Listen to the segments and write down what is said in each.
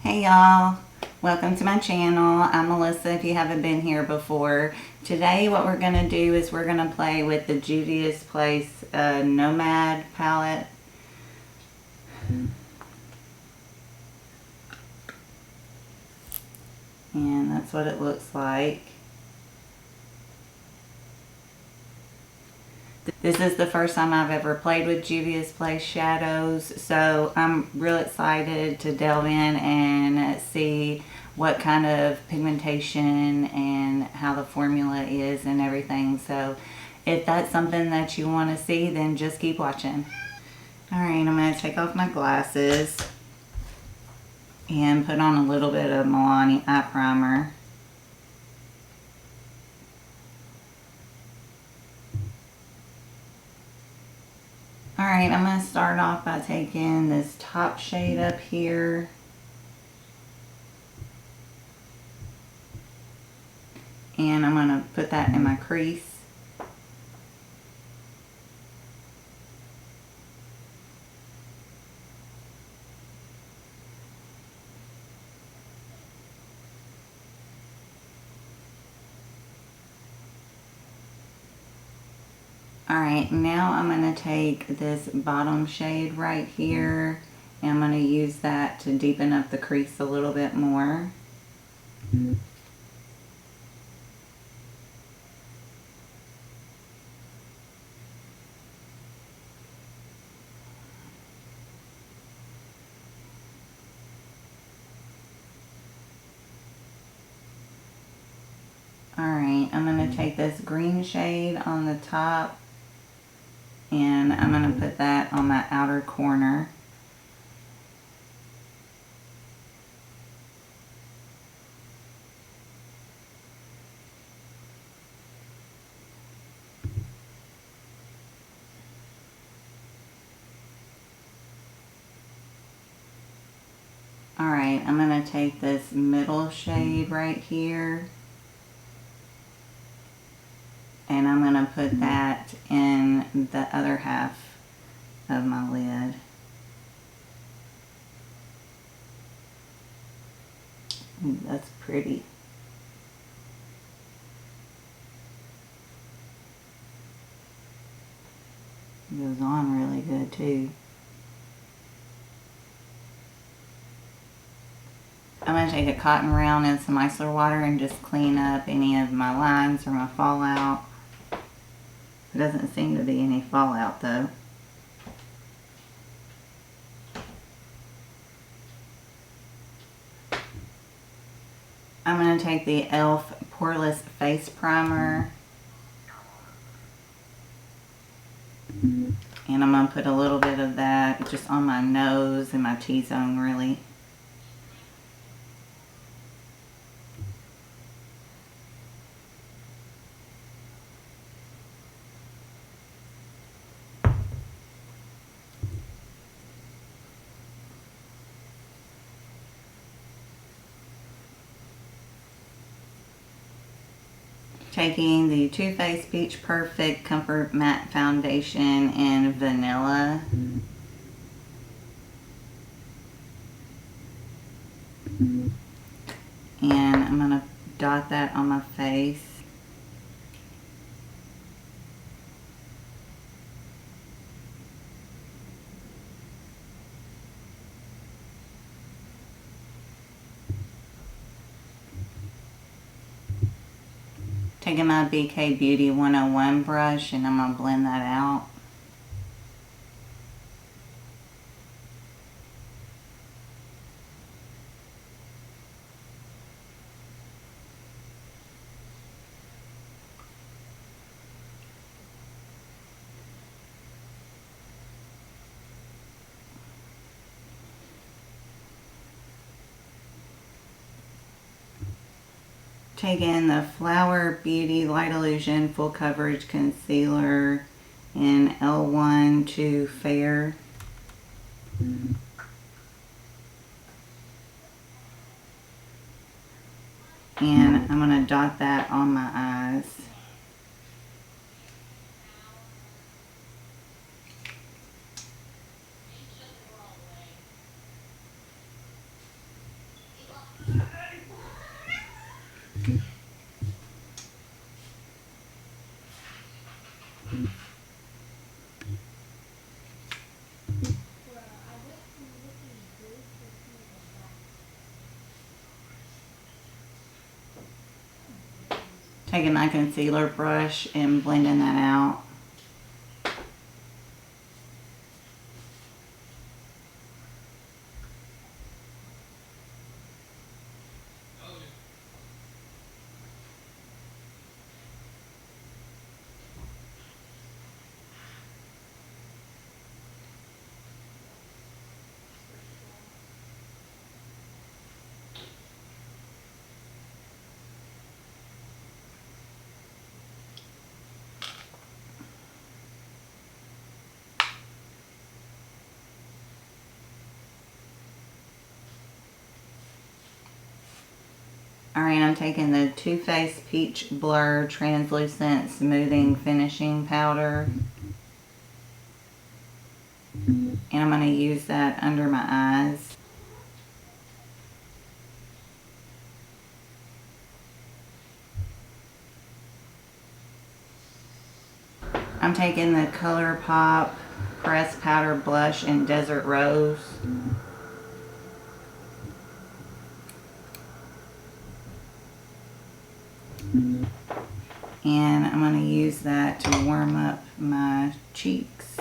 Hey y'all, welcome to my channel. I'm Melissa if you haven't been here before. Today what we're going to do is we're going to play with the Juvia'S Place Nomad palette. And that's what it looks like. This is the first time I've ever played with Juvia'S Place shadows, so I'm real excited to delve in and see what kind of pigmentation and how the formula is and everything. So if that's something that you want to see, then just keep watching. Alright, I'm going to take off my glasses and put on a little bit of Milani eye primer. Alright, I'm going to start off by taking this top shade up here. And I'm going to put that in my crease. Alright, now I'm going to take this bottom shade right here and I'm going to use that to deepen up the crease a little bit more. Alright, I'm going to take this green shade on the top and I'm going to put that on my outer corner. Alright, I'm going to take this middle shade right here and I'm going to put that in the other half of my lid. Ooh, that's pretty. It goes on really good too. I'm going to take a cotton round and some micellar water and just clean up any of my lines or my fallout. There doesn't seem to be any fallout though. I'm going to take the e.l.f. Poreless Face Primer and I'm going to put a little bit of that just on my nose and my T-zone really. Taking the Too Faced Peach Perfect Comfort Matte Foundation in Vanilla. And I'm going to dot that on my face. Taking my BK Beauty 101 brush and I'm going to blend that out. Taking the Flower Beauty Light Illusion Full Coverage Concealer in L1 to Fair. And I'm going to dot that on my eyes. Taking my concealer brush and blending that out. Alright, I'm taking the Too Faced Peach Blur Translucent Smoothing Finishing Powder. And I'm going to use that under my eyes. I'm taking the ColourPop Pressed Powder Blush in Desert Rose. And I'm going to use that to warm up my cheeks.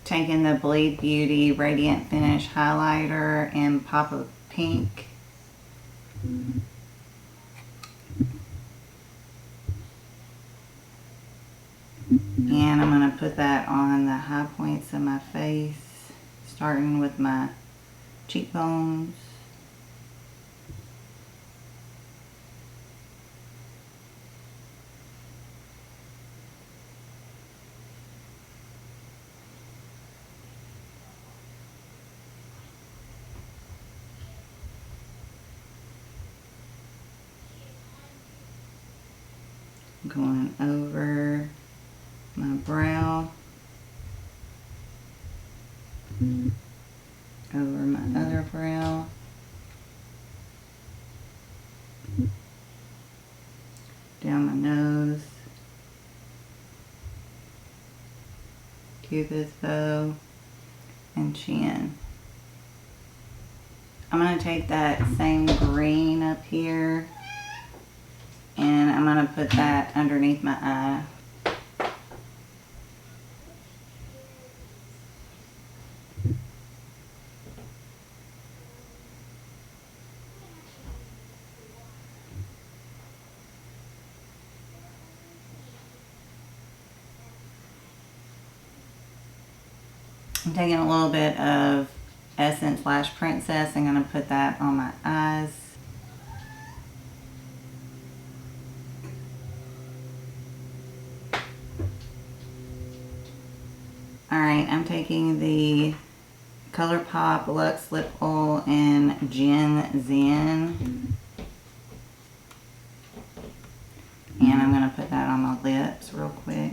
Taking the Bleed Beauty Radiant Finish Highlighter in Pop of Pink. And I'm going to put that on the high points of my face, starting with my cheekbones. Going over my brow, over my other brow, down my nose, cupid's bow, and chin. I'm going to take that same green up here and I'm going to put that underneath my eye. I'm taking a little bit of Essence Lash Princess. I'm going to put that on my eyes. Alright, I'm taking the ColourPop Luxe Lip Oil in Gen Zen. And I'm going to put that on my lips real quick.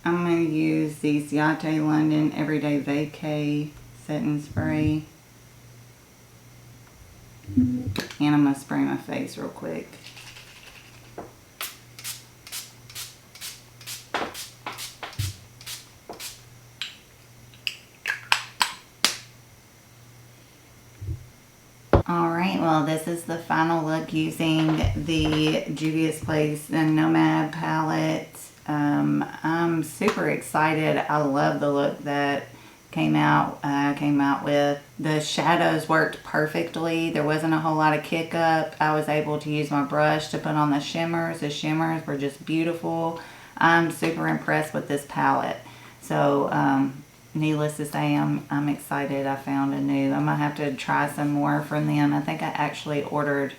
I'm going to use the Ciate London Everyday Vacay Setting Spray. And I'm going to spray my face real quick. Alright, well this is the final look using the Juvia'S and Nomad palette. I'm super excited. I love the look that came out with. The shadows worked perfectly. There wasn't a whole lot of kick up. I was able to use my brush to put on the shimmers. The shimmers were just beautiful. I'm super impressed with this palette. So needless to say, I'm excited. I found a new. I'm gonna have to try some more from them. I think I actually ordered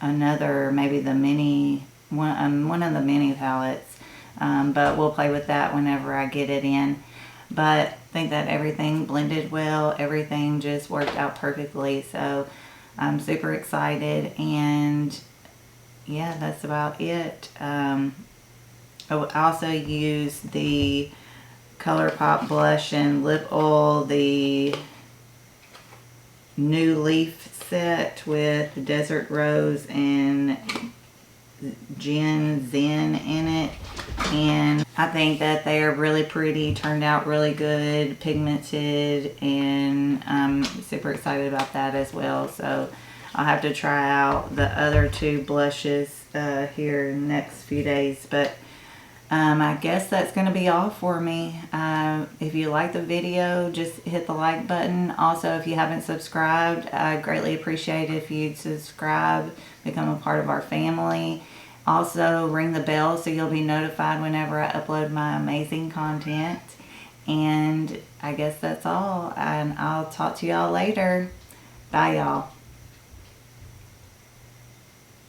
another, maybe the mini one of the mini palettes, but we'll play with that whenever I get it in. But I think that everything blended well. Everything just worked out perfectly. So I'm super excited, and yeah, that's about it. I also use the ColourPop blush and lip oil, the New Leaf set with Desert Rose and Zen in it, and I think that they are really pretty, turned out really good, pigmented, and I'm super excited about that as well. So I'll have to try out the other two blushes here in the next few days, but I guess that's going to be all for me. If you like the video, just hit the like button. Also, if you haven't subscribed, I greatly appreciate it if you'd subscribe, become a part of our family. Also, ring the bell so you'll be notified whenever I upload my amazing content. And I guess that's all. And I'll talk to y'all later. Bye, y'all.